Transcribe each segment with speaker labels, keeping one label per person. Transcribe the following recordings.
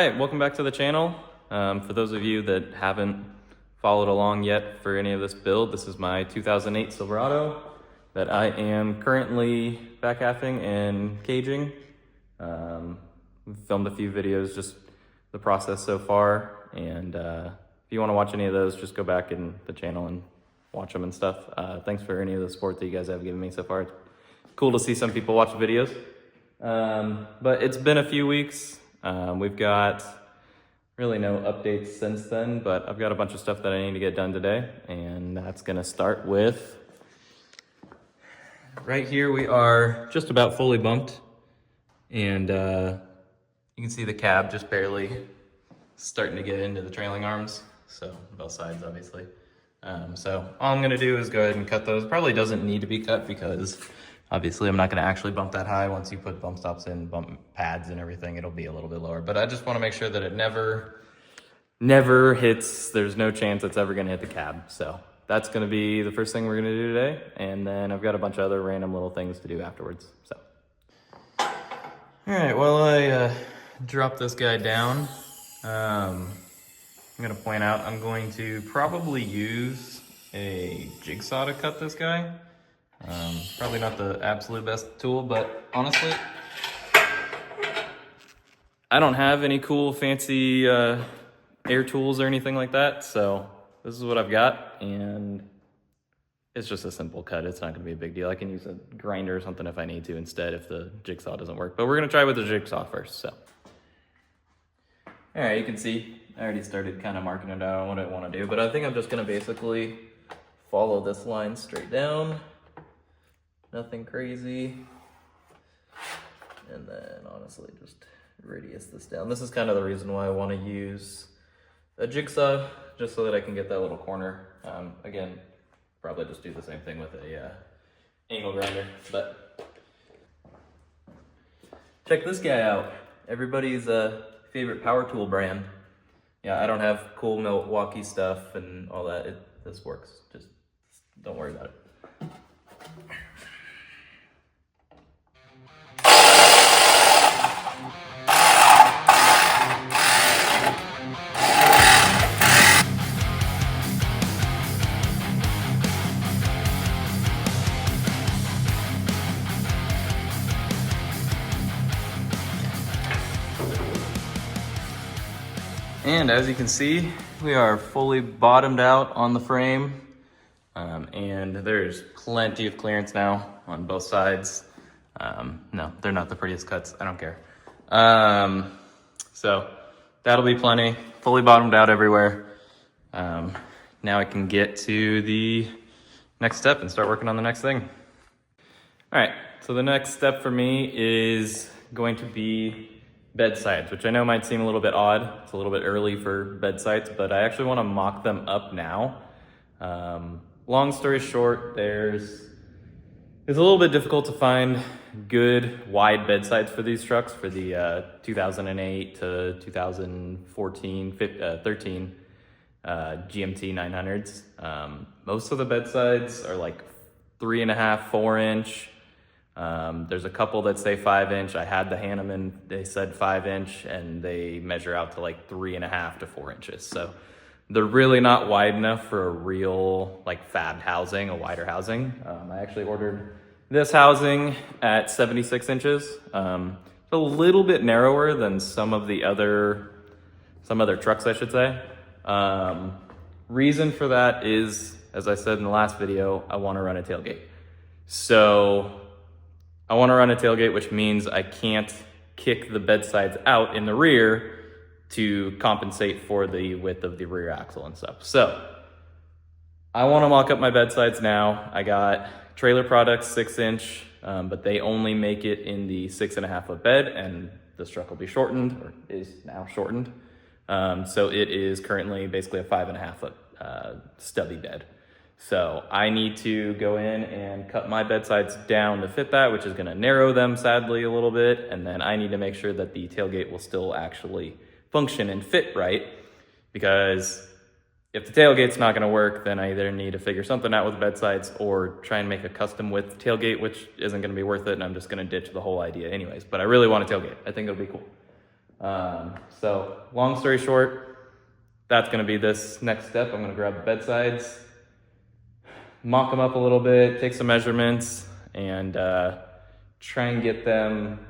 Speaker 1: right, welcome back to the channel. For those of you that haven't followed along yet for any of this build, this is my 2008 Silverado that I am currently back halving and caging. We've filmed a few videos, just the process so far, and if you want to watch any of those, just go back in the channel and watch them and stuff. Thanks for any of the support that you guys have given me so far. It's cool to see some people watch the videos. But it's been a few weeks. We've got really no updates since then, but I've got a bunch of stuff that I need to get done today, and that's gonna start with, right here we are just about fully bumped, and you can see the cab just barely starting to get into the trailing arms, so both sides obviously. So all I'm gonna do is go ahead and cut those. Probably doesn't need to be cut because obviously I'm not gonna actually bump that high. Once you put bump stops in, bump pads and everything, it'll be a little bit lower. But I just wanna make sure that it never hits, there's no chance it's ever gonna hit the cab. So that's gonna be the first thing we're gonna do today. And then I've got a bunch of other random little things to do afterwards, so. All right, well, I dropped this guy down. I'm gonna point out, I'm going to probably use a jigsaw to cut this guy. Probably not the absolute best tool, but honestly, I don't have any cool fancy air tools or anything like that, so this is what I've got, and it's just a simple cut. It's not gonna be a big deal. I can use a grinder or something if I need to instead if the jigsaw doesn't work, but we're gonna try with the jigsaw first, so. All right, you can see, I already started kind of marking it out on what I wanna do, but I think I'm just gonna basically follow this line straight down. Nothing crazy. And then honestly, just radius this down. This is kind of the reason why I want to use a jigsaw, just so that I can get that little corner. Again, probably just do the same thing with a angle grinder, but check this guy out. Everybody's favorite power tool brand. Yeah, I don't have cool Milwaukee stuff and all that. This works. Just don't worry about it. And as you can see, we are fully bottomed out on the frame, and there's plenty of clearance now on both sides. No, they're not the prettiest cuts, I don't care. So that'll be plenty, fully bottomed out everywhere. Now I can get to the next step and start working on the next thing. All right, so the next step for me is going to be bedsides, which I know might seem a little bit odd. It's a little bit early for bedsides, but I actually want to mock them up now. Long story short, it's a little bit difficult to find good wide bedsides for these trucks for the 2008 to 2014, 13 GMT 900s. Most of the bedsides are like 3.5, 4 inch. There's a couple that say 5 inch. I had the Hanneman, they said 5 inch, and they measure out to like 3.5 to 4 inches. So they're really not wide enough for a real like fabbed housing, a wider housing. I actually ordered this housing at 76 inches. It's a little bit narrower than some other trucks, I should say. Reason for that is, as I said in the last video, I want to run a tailgate. So I want to run a tailgate, which means I can't kick the bedsides out in the rear to compensate for the width of the rear axle and stuff. So I want to mock up my bedsides now. I got Trailer Products 6 inch, but they only make it in the 6.5 foot bed, and this truck will be shortened, or is now shortened. So it is currently basically a 5.5 foot stubby bed. So I need to go in and cut my bedsides down to fit that, which is gonna narrow them sadly a little bit. And then I need to make sure that the tailgate will still actually function and fit right, because if the tailgate's not gonna work, then I either need to figure something out with bedsides or try and make a custom width tailgate, which isn't gonna be worth it, and I'm just gonna ditch the whole idea anyways. But I really want a tailgate. I think it'll be cool. So long story short, that's gonna be this next step. I'm gonna grab the bedsides, mock them up a little bit, take some measurements, and try and get them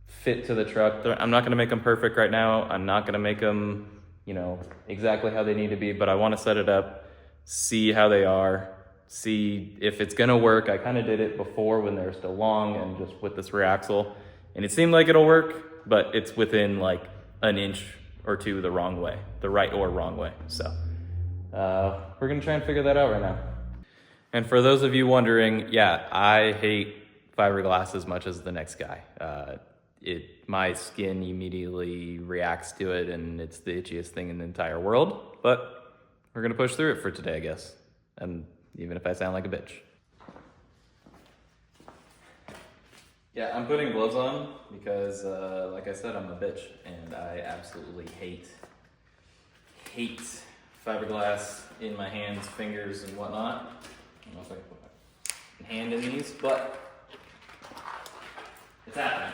Speaker 1: fit to the truck. I'm not gonna make them perfect right now. I'm not gonna make them, you know, exactly how they need to be, but I wanna set it up, see how they are, see if it's gonna work. I kind of did it before when they were still long and just with this rear axle, and it seemed like it'll work, but it's within like an inch or two the wrong way, the right or wrong way. So we're gonna try and figure that out right now. And for those of you wondering, yeah, I hate fiberglass as much as the next guy. My skin immediately reacts to it, and it's the itchiest thing in the entire world, but we're gonna push through it for today, I guess. And even if I sound like a bitch. Yeah, I'm putting gloves on because, like I said, I'm a bitch, and I absolutely hate fiberglass in my hands, fingers, and whatnot. I don't know if I can put my hand in these, but it's happening.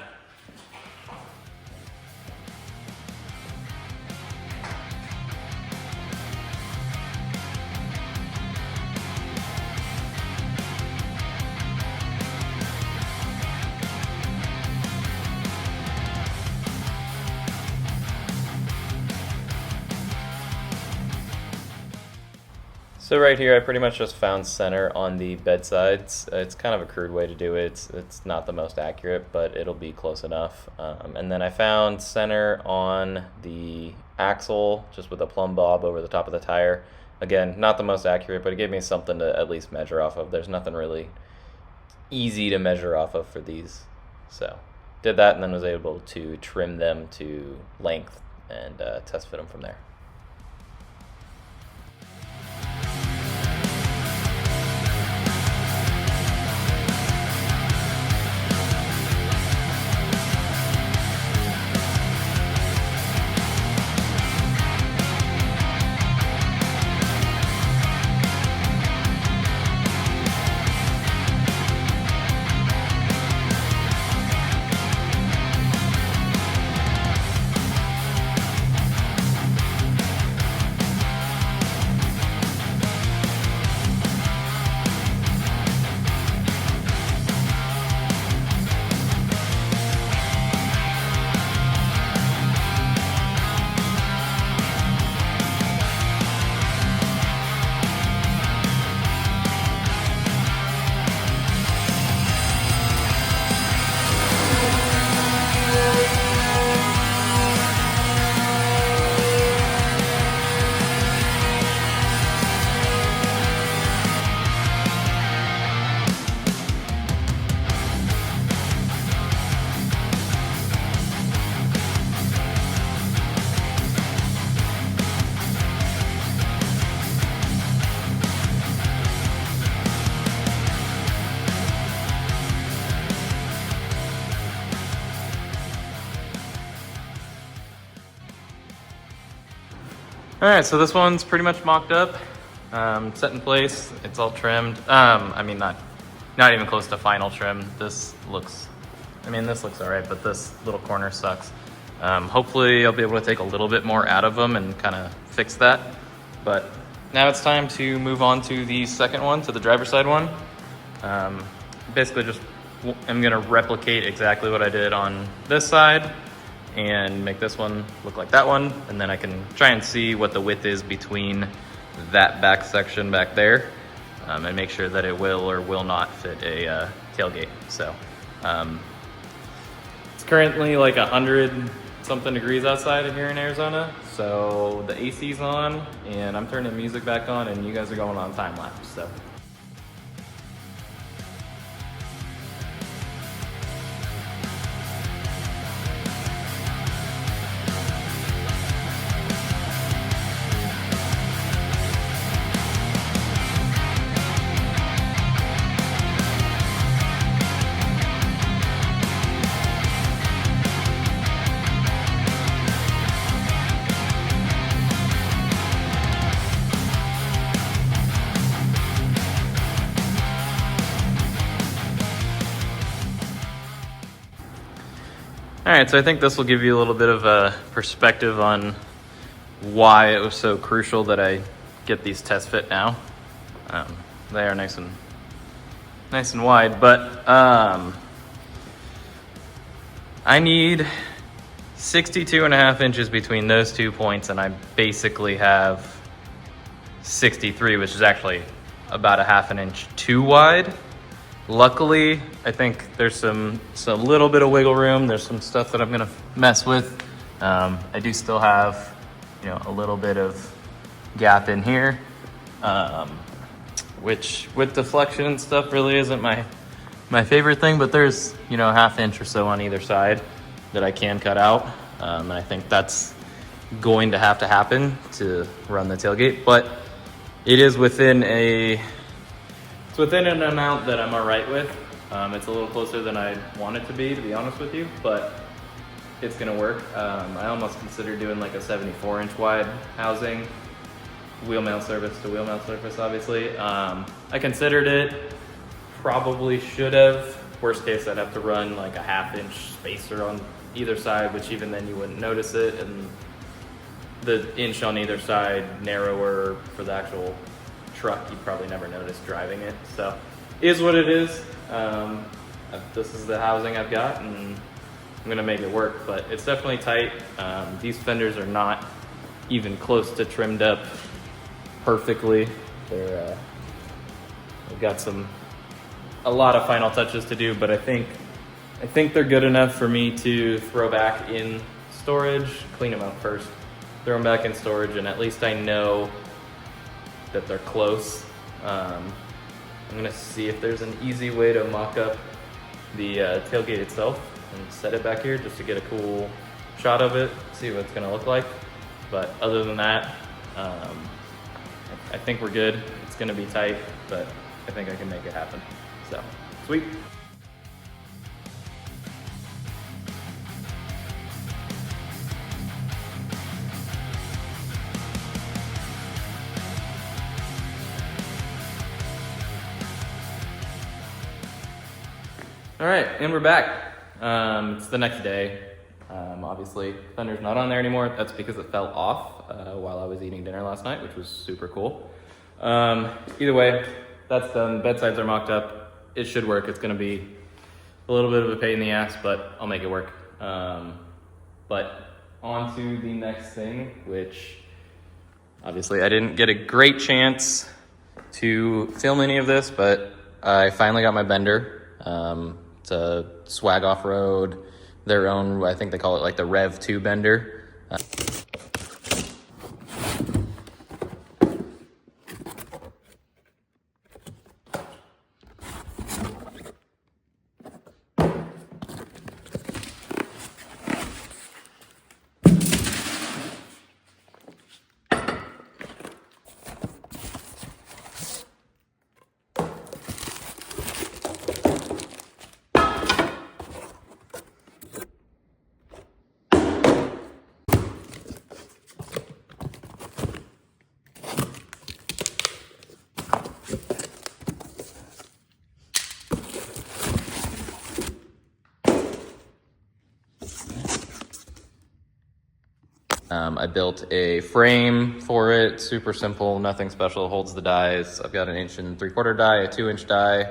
Speaker 1: So right here, I pretty much just found center on the bedsides. It's kind of a crude way to do it. It's not the most accurate, but it'll be close enough. And then I found center on the axle, just with a plumb bob over the top of the tire. Again, not the most accurate, but it gave me something to at least measure off of. There's nothing really easy to measure off of for these. So did that, and then was able to trim them to length and test fit them from there. All right, so this one's pretty much mocked up, set in place. It's all trimmed. I mean, not even close to final trim. This looks all right, but this little corner sucks. Hopefully I'll be able to take a little bit more out of them and kind of fix that. But now it's time to move on to the second one, to the driver's side one. Basically just, I'm gonna replicate exactly what I did on this side and make this one look like that one, and then I can try and see what the width is between that back section back there, and make sure that it will or will not fit a tailgate. So it's currently like 100 something degrees outside of here in Arizona, so the AC's on and I'm turning the music back on and you guys are going on time lapse. So All right, so I think this will give you a little bit of a perspective on why it was so crucial that I get these test fit now. They are nice and wide, but I need 62.5 inches between those 2 points, and I basically have 63, which is actually about a half an inch too wide. Luckily, I think there's some little bit of wiggle room. There's some stuff that I'm gonna mess with. I do still have, a little bit of gap in here, which with deflection and stuff really isn't my favorite thing, but there's, a half inch or so on either side that I can cut out. And I think that's going to have to happen to run the tailgate, but it is within an amount that I'm all right with. It's a little closer than I want it to be honest with you, but it's gonna work. I almost considered doing like a 74-inch wide housing, wheel mount surface to wheel mount surface, obviously. I considered it, probably should have. Worst case, I'd have to run like a half-inch spacer on either side, which even then you wouldn't notice it, and the inch on either side narrower for the actual truck, you'd probably never notice driving it. So, is what it is. This is the housing I've got, and I'm gonna make it work, but it's definitely tight. These fenders are not even close to trimmed up perfectly. They've got a lot of final touches to do, but I think they're good enough for me to throw back in storage, clean them out first, throw them back in storage, and at least I know that they're close. I'm gonna see if there's an easy way to mock up the tailgate itself and set it back here just to get a cool shot of it, see what it's gonna look like. But other than that, I think we're good. It's gonna be tight, but I think I can make it happen. So, sweet. All right, and we're back. It's the next day. Obviously, fender's not on there anymore. That's because it fell off while I was eating dinner last night, which was super cool. Either way, that's done. Bedsides are mocked up. It should work. It's gonna be a little bit of a pain in the ass, but I'll make it work. But on to the next thing, which obviously I didn't get a great chance to film any of this, but I finally got my bender. It's a Swag Off-Road, their own, I think they call it like the Rev 2 bender. I built a frame for it, super simple, nothing special, holds the dies. I've got an 1 3/4 die, a 2-inch die.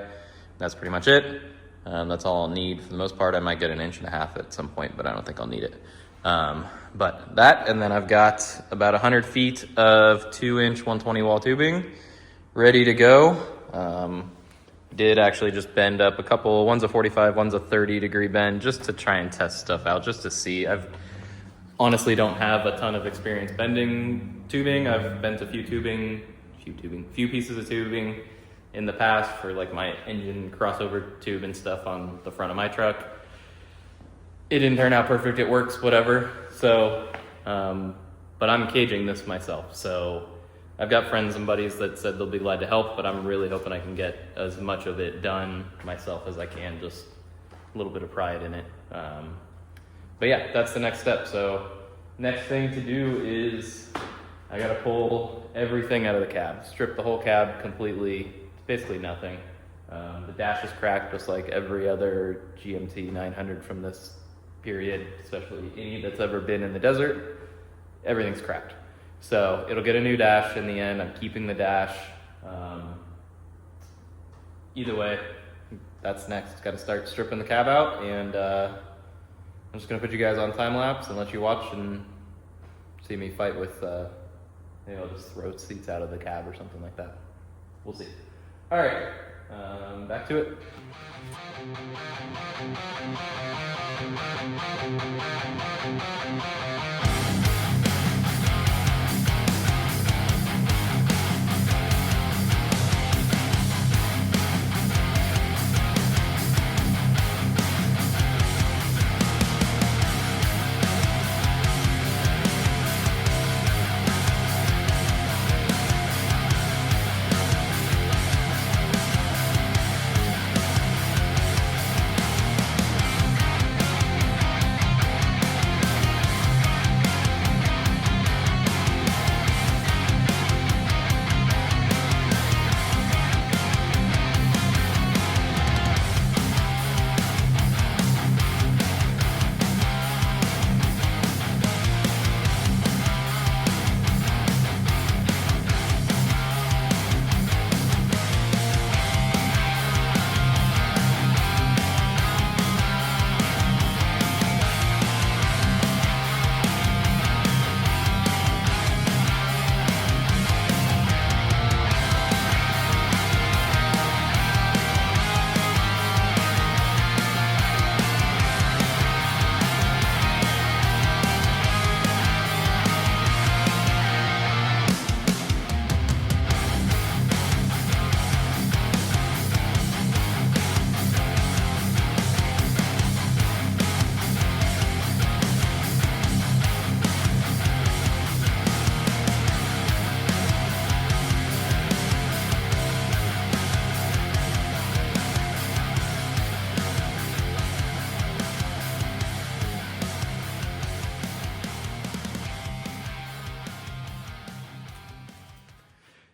Speaker 1: That's pretty much it. That's all I'll need for the most part. I might get an 1.5 inch at some point, but I don't think I'll need it. But that, and then I've got about 100 feet of 2-inch 120 wall tubing ready to go. Did actually just bend up a couple, one's a 45, one's a 30-degree bend, just to try and test stuff out, just to see. I've honestly don't have a ton of experience bending tubing. I've bent a few pieces of tubing in the past for like my engine crossover tube and stuff on the front of my truck. It didn't turn out perfect, it works, whatever. So, but I'm caging this myself. So I've got friends and buddies that said they'll be glad to help, but I'm really hoping I can get as much of it done myself as I can, just a little bit of pride in it. But yeah, that's the next step. So next thing to do is I gotta pull everything out of the cab, strip the whole cab completely, basically nothing. The dash is cracked just like every other GMT 900 from this period, especially any that's ever been in the desert, everything's cracked. So it'll get a new dash in the end. I'm keeping the dash. Either way, that's next. Got to start stripping the cab out, and I'm just gonna put you guys on time lapse and let you watch and see me fight with, maybe I'll just throw seats out of the cab or something like that. We'll see. All right, back to it.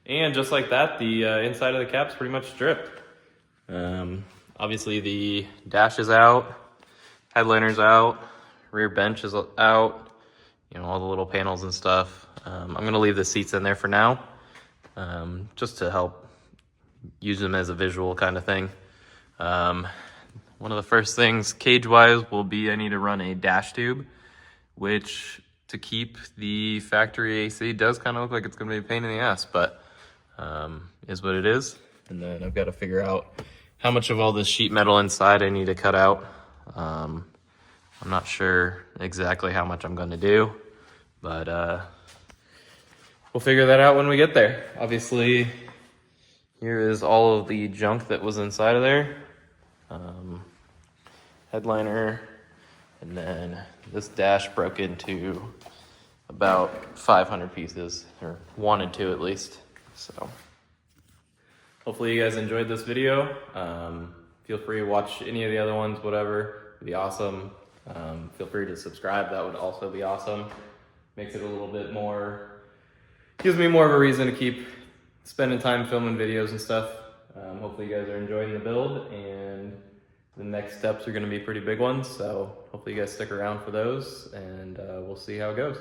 Speaker 1: And just like that, the inside of the cap's pretty much stripped. Obviously the dash is out, headliner's out, rear bench is out, you know, all the little panels and stuff. I'm gonna leave the seats in there for now, just to help use them as a visual kind of thing. One of the first things cage-wise will be I need to run a dash tube, which to keep the factory AC does kind of look like it's gonna be a pain in the ass, but is what it is. And then I've got to figure out how much of all this sheet metal inside I need to cut out. I'm not sure exactly how much I'm going to do, but we'll figure that out when we get there. Obviously, here is all of the junk that was inside of there. Headliner, and then this dash broke into about 500 pieces, or wanted to at least. So hopefully you guys enjoyed this video. Feel free to watch any of the other ones, whatever, it'd be awesome. Feel free to subscribe, that would also be awesome. Makes it a little bit more, gives me more of a reason to keep spending time filming videos and stuff. Hopefully you guys are enjoying the build, and the next steps are gonna be pretty big ones, so hopefully you guys stick around for those, and we'll see how it goes.